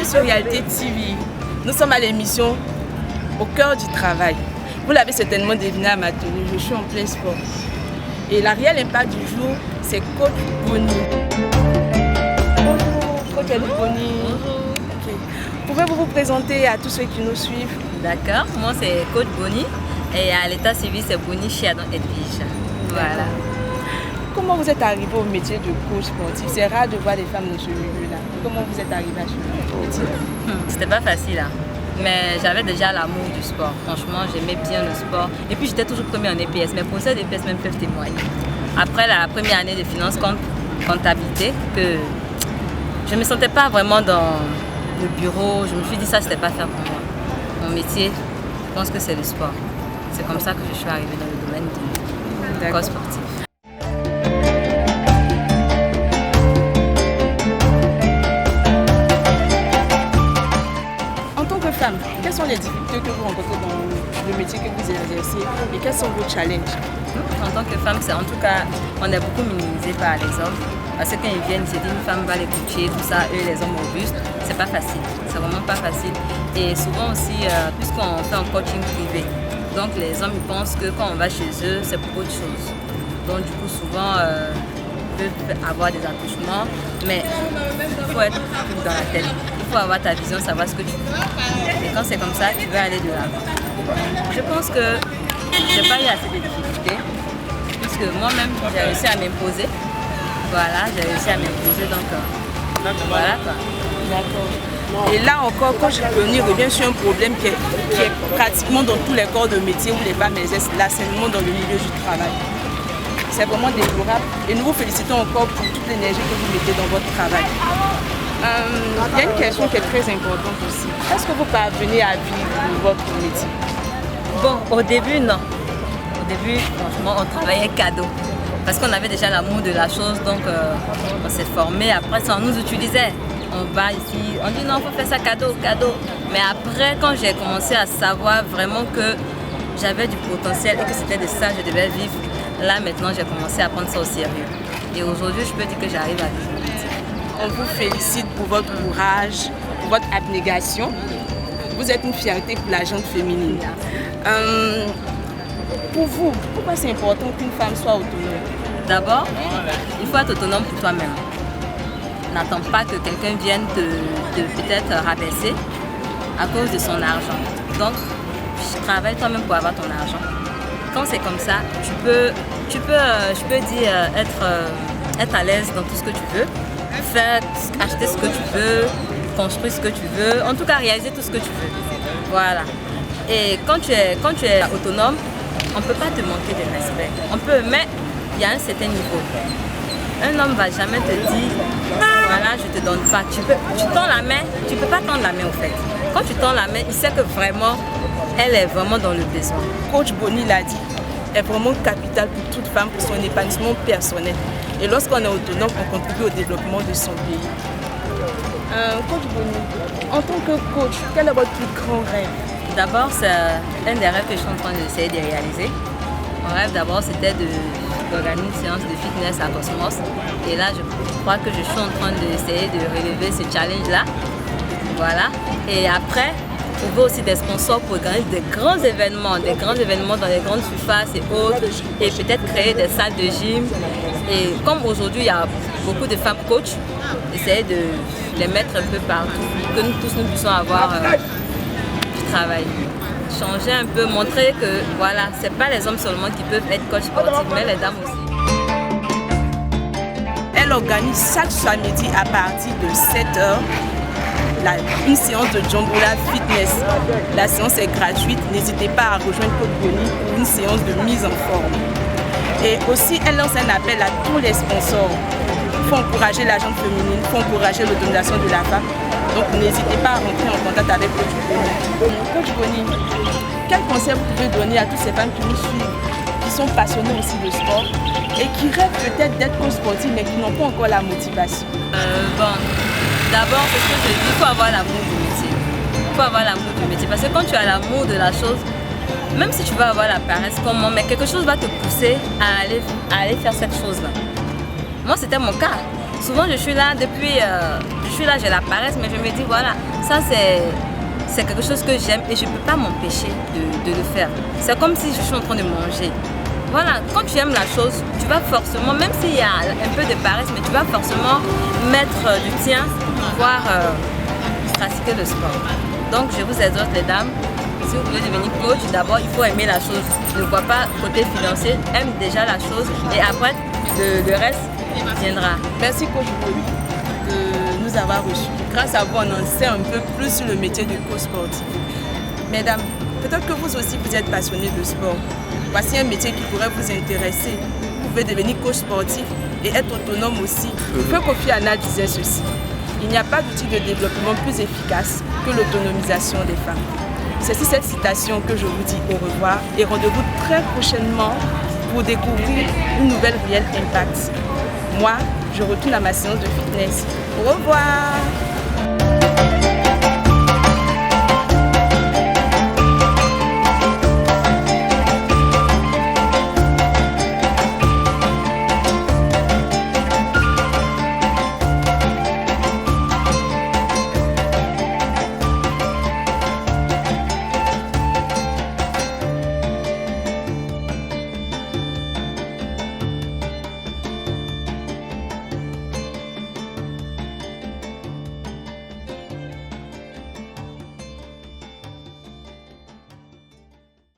sur Réalité TV. Nous sommes à l'émission Au cœur du travail. Vous l'avez certainement deviné à ma tenue, je suis en plein sport. Et la réelle impact du jour, c'est Coach Bonny. Bonjour, Coach Bonny. Bonjour. Okay. Pouvez-vous vous présenter à tous ceux qui nous suivent? D'accord, moi c'est Coach Bonny et à l'état civil c'est Bonny Chiadon Edwige. Voilà. Comment vous êtes arrivé au métier de coach sportif? C'est rare de voir des femmes dans ce milieu-là. Comment vous êtes arrivé à ce métier? C'était pas facile, hein. Mais j'avais déjà l'amour du sport. Franchement, j'aimais bien le sport. Et puis j'étais toujours première en EPS. Mes professeurs d'EPS même peuvent témoigner. Après la première année de finance comptabilité, que je ne me sentais pas vraiment dans le bureau. Je me suis dit ça, c'était pas faire pour moi. Mon métier, je pense que c'est le sport. C'est comme ça que je suis arrivée dans le domaine du corps sportif. Quelles sont les difficultés que vous rencontrez dans le métier que vous exercez et quels sont vos challenges? En tant que femme, en tout cas, on est beaucoup minimisé par les hommes. Parce que quand ils viennent, ils se disent une femme va les coacher, tout ça, eux les hommes robustes, c'est pas facile. C'est vraiment pas facile. Et souvent aussi, puisqu'on fait un coaching privé, donc les hommes ils pensent que quand on va chez eux, c'est pour autre chose. Donc du coup, souvent, ils peuvent avoir des attouchements, mais il faut être dans la tête. Il faut avoir ta vision, savoir ce que tu veux. Et quand c'est comme ça, tu veux aller de l'avant. Je pense que je n'ai pas eu assez de difficultés, puisque moi-même, j'ai réussi à m'imposer. Voilà, j'ai réussi à m'imposer, donc voilà quoi. D'accord. Et là encore, quand je reviens sur un problème qui est pratiquement dans tous les corps de métier où les femmes exercent l'enseignement dans le milieu du travail. C'est vraiment déplorable et nous vous félicitons encore pour toute l'énergie que vous mettez dans votre travail. Il y a une question qui est très importante aussi. Est-ce que vous parvenez à vivre votre métier? Bon, au début, non. Au début, franchement, on travaillait cadeau. Parce qu'on avait déjà l'amour de la chose, donc on s'est formé. Après, ça, on nous utilisait. On va ici, on dit non, il faut faire ça cadeau, cadeau. Mais après, quand j'ai commencé à savoir vraiment que j'avais du potentiel et que c'était de ça que je devais vivre, là, maintenant, j'ai commencé à prendre ça au sérieux. Et aujourd'hui, je peux dire que j'arrive à vivre mon métier. On vous félicite pour votre courage, pour votre abnégation. Vous êtes une fierté pour la gente féminine. Pour vous, pourquoi c'est important qu'une femme soit autonome? D'abord, il faut être autonome pour toi-même. N'attends pas que quelqu'un vienne te peut-être rabaisser à cause de son argent. Donc, travaille toi-même pour avoir ton argent. Quand c'est comme ça, tu peux dire, être à l'aise dans tout ce que tu veux. Faire, acheter ce que tu veux, construire ce que tu veux, en tout cas réaliser tout ce que tu veux. Voilà. Et quand tu es autonome, on ne peut pas te manquer de respect. On peut, mais il y a un certain niveau. Un homme ne va jamais te dire, voilà, je ne te donne pas. Tu tends la main, tu ne peux pas tendre la main au fait. Quand tu tends la main, il sait que vraiment, elle est vraiment dans le besoin. Coach Bonny l'a dit, est vraiment capital pour toute femme pour son épanouissement personnel. Et lorsqu'on est autonome, on contribue au développement de son pays. Coach Bonny, en tant que coach, quel est votre plus grand rêve? D'abord, c'est un des rêves que je suis en train d'essayer de réaliser. Mon rêve d'abord, c'était d'organiser une séance de fitness à Cosmos. Et là, je crois que je suis en train d'essayer de relever ce challenge-là. Voilà. Et après, trouver aussi des sponsors pour organiser des grands événements dans les grandes surfaces et autres. Et peut-être créer des salles de gym. Et comme aujourd'hui, il y a beaucoup de femmes coachs, essayer de les mettre un peu partout, que nous tous nous puissions avoir du travail. Changer un peu, montrer que voilà, c'est pas les hommes seulement qui peuvent être coachs sportifs, mais les dames aussi. Elle organise chaque samedi à partir de 7h une séance de Djamboula Fitness. La séance est gratuite, n'hésitez pas à rejoindre Coach Bonny pour une séance de mise en forme. Et aussi, elle lance un appel à tous les sponsors. Il faut encourager la gente féminine, il faut encourager l'autonomisation de la femme. Donc n'hésitez pas à rentrer en contact avec Coach Bonny. Coach Bonny, quel conseil vous pouvez donner à toutes ces femmes qui nous suivent, qui sont passionnées aussi de sport et qui rêvent peut-être d'être coach sportive mais qui n'ont pas encore la motivation? D'abord, c'est ce que je dis, il faut avoir l'amour du métier. Il faut avoir l'amour du métier parce que quand tu as l'amour de la chose, même si tu vas avoir la paresse comme moi, mais quelque chose va te pousser à aller faire cette chose-là. Moi, c'était mon cas. Souvent je suis là depuis, j'ai la paresse, mais je me dis voilà, ça c'est quelque chose que j'aime et je ne peux pas m'empêcher de le faire. C'est comme si je suis en train de manger. Voilà, quand tu aimes la chose, tu vas forcément, même s'il y a un peu de paresse, mais tu vas forcément mettre du tien pour pouvoir pratiquer le sport. Donc je vous exhorte les dames, si vous voulez devenir coach, d'abord il faut aimer la chose. Ne vois pas côté financier, aime déjà la chose et après le reste viendra. Merci coach de nous avoir reçus. Grâce à vous, on en sait un peu plus sur le métier de coach sportif. Mesdames, peut-être que vous aussi vous êtes passionnés de sport. Voici un métier qui pourrait vous intéresser. Vous pouvez devenir coach sportif et être autonome aussi. Feu Kofi Annan disait ceci: il n'y a pas d'outil de développement plus efficace que l'autonomisation des femmes. C'est sur cette citation que je vous dis au revoir et rendez-vous très prochainement pour découvrir une nouvelle Real Impact. Moi, je retourne à ma séance de fitness. Au revoir!